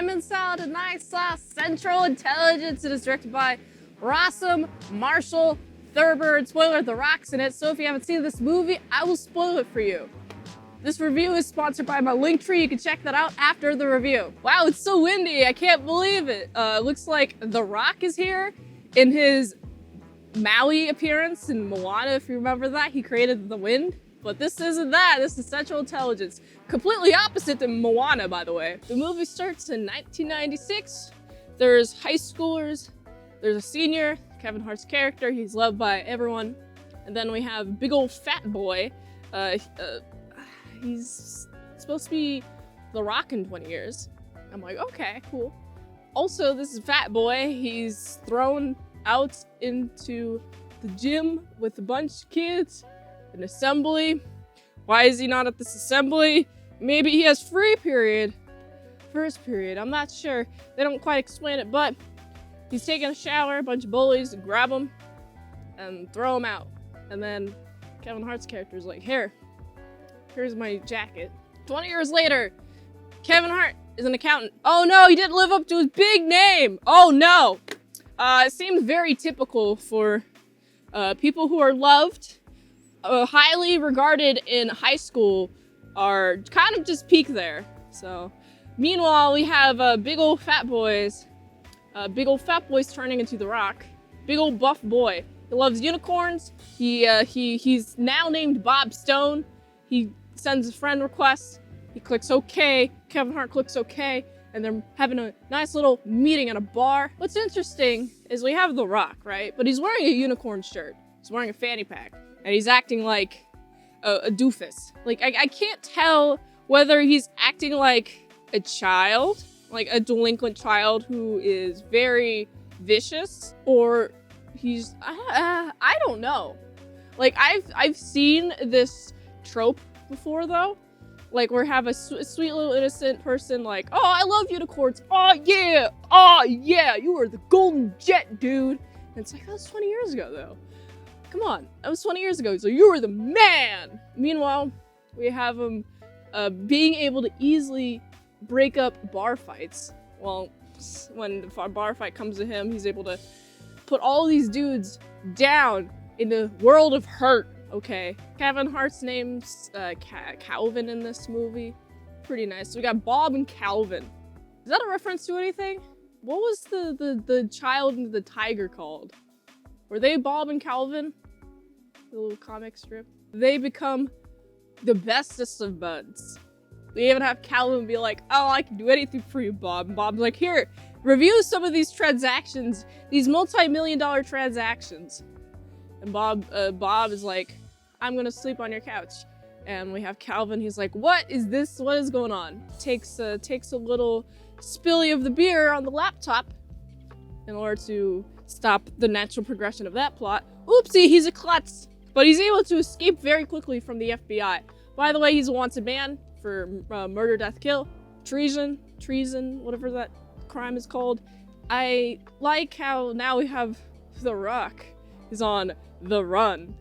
Salad, a nice sauce, Central Intelligence. It is directed by Rossum Marshall Thurber. Spoiler, The Rock's in it, so if you haven't seen this movie, I will spoil it for you. This review is sponsored by my Linktree. You can check that out after the review. Wow, it's so windy. I can't believe it. Looks like The Rock is here in his Maui appearance in Moana, if you remember that. He created the wind. But this isn't that. This is Central Intelligence. Completely opposite to Moana, by the way. The movie starts in 1996. There's high schoolers. There's a senior, Kevin Hart's character. He's loved by everyone. And then we have big old fat boy. He's supposed to be The Rock in 20 years. I'm like, okay, cool. Also, this is fat boy. He's thrown out into the gym with a bunch of kids. An assembly. Why is he not at this assembly? Maybe he has free period. First period, I'm not sure. They don't quite explain it, but he's taking a shower, a bunch of bullies grab him and throw him out. And then Kevin Hart's character is like, here's my jacket. 20 years later, Kevin Hart is an accountant. Oh no, he didn't live up to his big name. Oh no. It seems very typical for people who are loved, highly regarded in high school, are kind of just peak there. So, meanwhile, we have big old fat boys. Big old fat boys turning into The Rock. Big old buff boy. He loves unicorns. He's now named Bob Stone. He sends a friend request. He clicks OK. Kevin Hart clicks OK. And they're having a nice little meeting at a bar. What's interesting is we have The Rock, right? But he's wearing a unicorn shirt. He's wearing a fanny pack. And he's acting like a doofus. Like, I can't tell whether he's acting like a child, like a delinquent child who is very vicious, or he's, I don't know. Like, I've seen this trope before, though. Like, we have a sweet little innocent person like, oh, I love unicorns. Oh, yeah, you are the golden jet, dude. And it's like, that was 20 years ago, though. Come on, that was 20 years ago, so you were the man! Meanwhile, we have him being able to easily break up bar fights. Well, when the bar fight comes to him, he's able to put all these dudes down in the world of hurt, okay? Kevin Hart's name's Calvin in this movie. Pretty nice. So we got Bob and Calvin. Is that a reference to anything? What was the child and the tiger called? Were they Bob and Calvin? The little comic strip. They become the bestest of buds. We even have Calvin be like, oh, I can do anything for you, Bob. And Bob's like, here, review some of these transactions, these multi-million-dollar transactions. And Bob is like, I'm gonna sleep on your couch. And we have Calvin, he's like, what is this? What is going on? Takes a little spilly of the beer on the laptop in order to stop the natural progression of that plot. Oopsie, he's a klutz. But he's able to escape very quickly from the FBI. By the way, he's a wanted man for murder, death, kill, treason, whatever that crime is called. I like how now we have The Rock is on the run.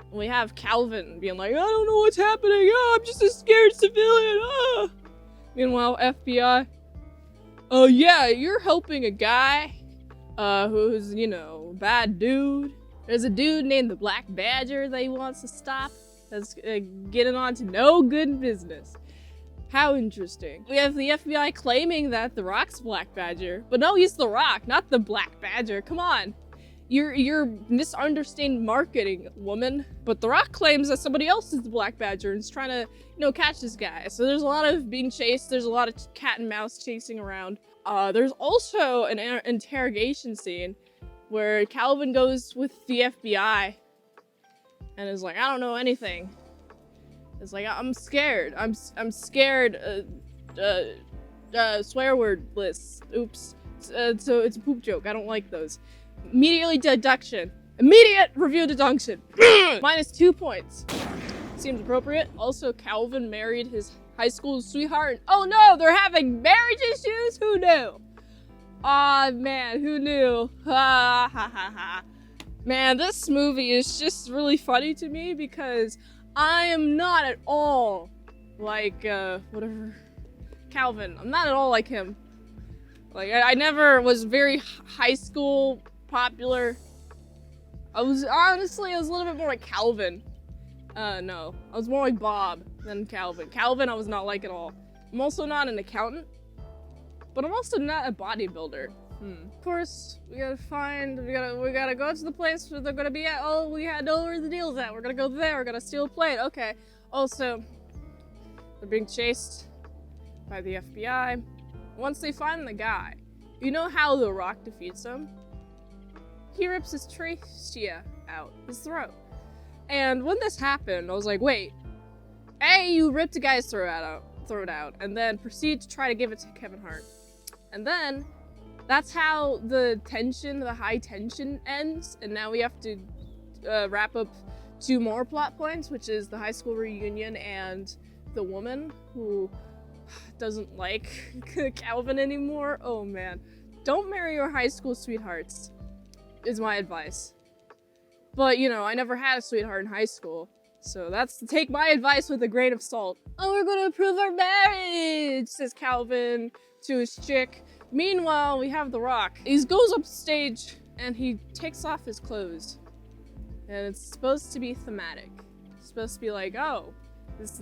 And we have Calvin being like, I don't know what's happening. Oh, I'm just a scared civilian. Oh. Meanwhile, FBI, oh yeah, you're helping a guy who's, you know, bad dude. There's a dude named the Black Badger that he wants to stop. That's getting on to no good business. How interesting. We have the FBI claiming that The Rock's Black Badger, but no, he's The Rock, not the Black Badger. Come on. You're misunderstanding marketing, woman. But The Rock claims that somebody else is the Black Badger and is trying to, you know, catch this guy. So there's a lot of being chased. There's a lot of cat and mouse chasing around. There's also an interrogation scene where Calvin goes with the FBI and is like, I don't know anything. It's like, I'm scared. I'm scared. Swear word list. Oops. So it's a poop joke. I don't like those. Immediately deduction. Immediate review deduction. -2 points. Seems appropriate. Also, Calvin married his high school sweetheart. Oh no, they're having marriage issues? Who knew? Aw, man, who knew? Ha ha ha ha. Man, this movie is just really funny to me because I am not at all like, whatever, Calvin. I'm not at all like him. Like, I never was very high school popular. I was a little bit more like Calvin. No, I was more like Bob than Calvin. Calvin, I was not like at all. I'm also not an accountant, but I'm also not a bodybuilder. Of course, we gotta go to the place where they're gonna be at. Oh, we had know where the deal's at. We're gonna go there. We're gonna steal a plane. Okay. Also, they're being chased by the FBI. Once they find the guy, you know how The Rock defeats him? He rips his trachea out, his throat. And when this happened, I was like, wait, you ripped a guy's throat out, and then proceed to try to give it to Kevin Hart. And then, that's how the high tension ends, and now we have to wrap up 2 more plot points, which is the high school reunion and the woman who doesn't like Calvin anymore. Oh man. Don't marry your high school sweethearts, is my advice. But, you know, I never had a sweetheart in high school, so take my advice with a grain of salt. Oh, we're gonna approve our marriage, says Calvin to his chick. Meanwhile, we have The Rock. He goes up stage and he takes off his clothes. And it's supposed to be thematic. It's supposed to be like, oh, this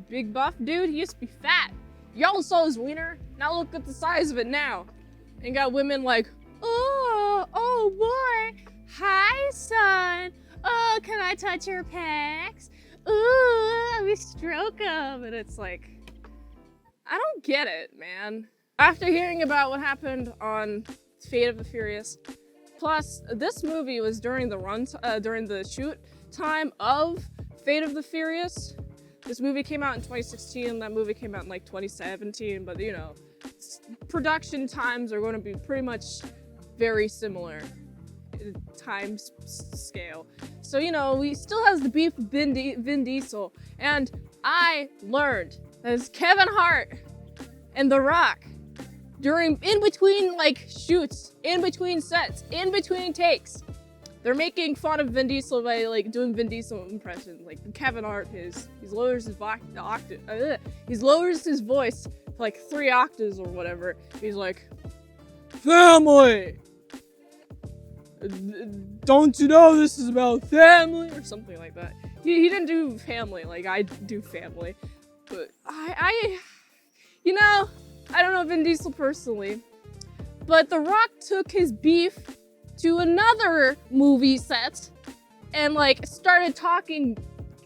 big buff dude, he used to be fat. Y'all saw his wiener, now look at the size of it now. And got women like, oh boy, hi son. Oh, can I touch your pecs? Ooh, let me stroke them. And it's like, I don't get it, man. After hearing about what happened on Fate of the Furious, plus this movie was during the shoot time of Fate of the Furious. This movie came out in 2016, that movie came out in like 2017, but you know, production times are going to be pretty much very similar in time scale. So, you know, we still has the beef with Vin Diesel, and I learned that it's Kevin Hart and The Rock in between like shoots, in between sets, in between takes. They're making fun of Vin Diesel by like doing Vin Diesel impressions. Like Kevin Hart, he lowers his voice to like 3 octaves or whatever. He's like, family. Don't you know this is about family or something like that? He didn't do family like I do family, but you know, I don't know Vin Diesel personally, but The Rock took his beef to another movie set and like started talking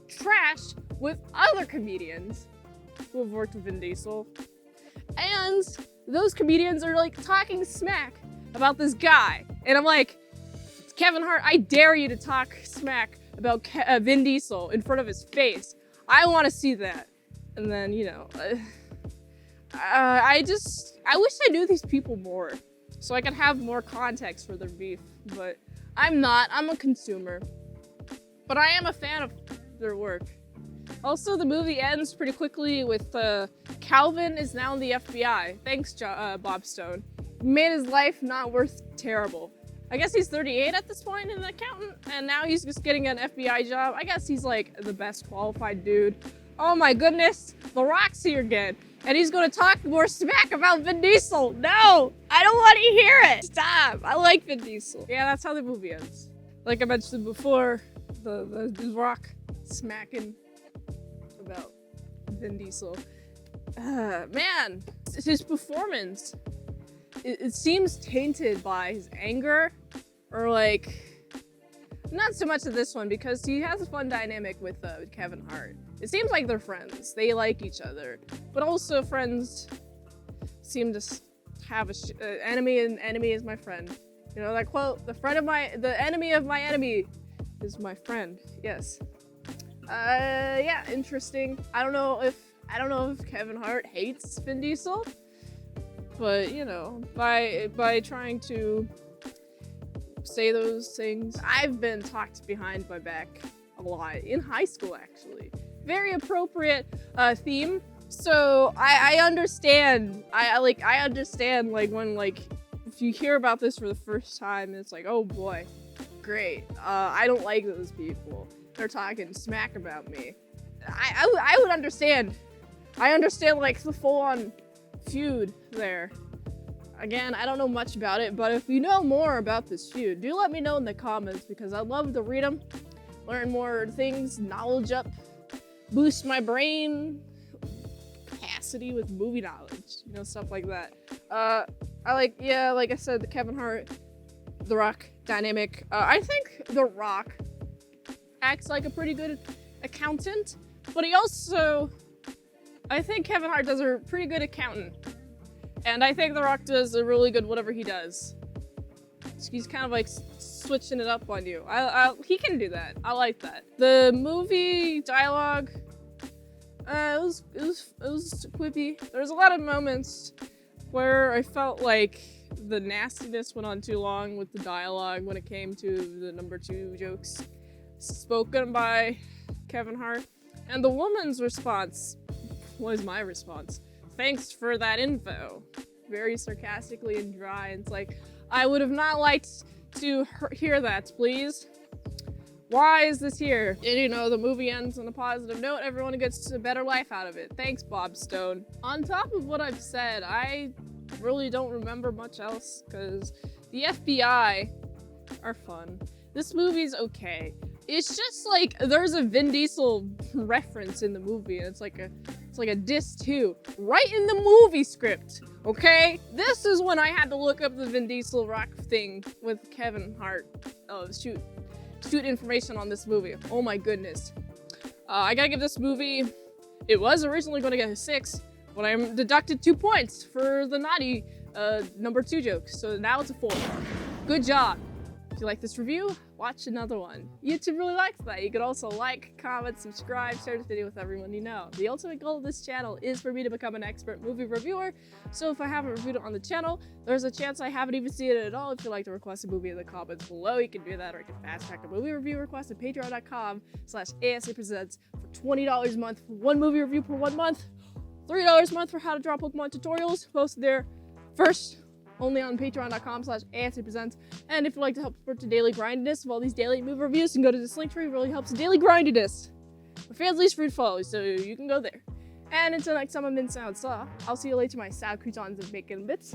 trash with other comedians who have worked with Vin Diesel. And those comedians are like talking smack about this guy. And I'm like, Kevin Hart, I dare you to talk smack about Vin Diesel in front of his face. I want to see that. And then, you know, I wish I knew these people more so I could have more context for their beef, but I'm not. I'm a consumer. But I am a fan of their work. Also, the movie ends pretty quickly with Calvin is now in the FBI. Thanks, Bob Stone. Made his life not worth terrible. I guess he's 38 at this point, an accountant, and now he's just getting an FBI job. I guess he's like the best qualified dude. Oh my goodness, The Rock's here again. And he's gonna talk more smack about Vin Diesel. No, I don't want to hear it. Stop, I like Vin Diesel. Yeah, that's how the movie ends. Like I mentioned before, the Rock smacking about Vin Diesel. Man, his performance, it seems tainted by his anger, or like, not so much of this one because he has a fun dynamic with Kevin Hart. It seems like they're friends. They like each other, but also friends seem to have enemy, and enemy is my friend. You know that quote: the enemy of my enemy is my friend. Yes. Yeah, interesting. I don't know if Kevin Hart hates Vin Diesel, but you know, by trying to say those things, I've been talked behind my back a lot in high school, actually. Very appropriate theme. So I understand. I understand like when like if you hear about this for the first time, it's like, oh boy, great. I don't like those people. They're talking smack about me. I would understand. I understand like the full-on feud there. Again, I don't know much about it, but if you know more about this feud, do let me know in the comments because I'd love to read them, learn more things, knowledge up, boost my brain capacity with movie knowledge, you know, stuff like that. Like I said, the Kevin Hart, The Rock dynamic. I think The Rock acts like a pretty good accountant, but I think Kevin Hart does a pretty good accountant. And I think The Rock does a really good whatever he does. He's kind of like switching it up on you. He can do that. I like that. The movie dialogue, it was quippy. There was a lot of moments where I felt like the nastiness went on too long with the dialogue when it came to the number 2 jokes spoken by Kevin Hart. And the woman's response was my response. Thanks for that info. Very sarcastically and dry. It's like, I would have not liked to hear that, please. Why is this here? And you know, the movie ends on a positive note. Everyone gets a better life out of it. Thanks, Bob Stone. On top of what I've said, I really don't remember much else because the FBI are fun. This movie's okay. It's just like there's a Vin Diesel reference in the movie, and it's like a diss too, right in the movie script. Okay, this is when I had to look up the Vin Diesel Rock thing with Kevin Hart. Shoot information on this movie. Oh my goodness. I gotta give this movie. It was originally going to get a 6, but I deducted 2 points for the naughty number 2 joke, so now it's a 4. Good job. If you like this review, watch another one. YouTube really likes that. You could also like, comment, subscribe, share this video with everyone you know. The ultimate goal of this channel is for me to become an expert movie reviewer, so if I haven't reviewed it on the channel, there's a chance I haven't even seen it at all. If you'd like to request a movie in the comments below, you can do that, or you can fast track a movie review request at patreon.com/ASEPresents for $20 a month for 1 movie review per 1 month, $3 a month for how to draw Pokemon tutorials, posted there first only on patreon.com/ASEPresents. And if you'd like to help support the daily grindiness of all these daily movie reviews, you can go to this link tree. It really helps the daily grindiness. My fans least fruit follows, so you can go there. And until next time, I'm Mint Salad. I'll see you later, my salad croutons and bacon bits.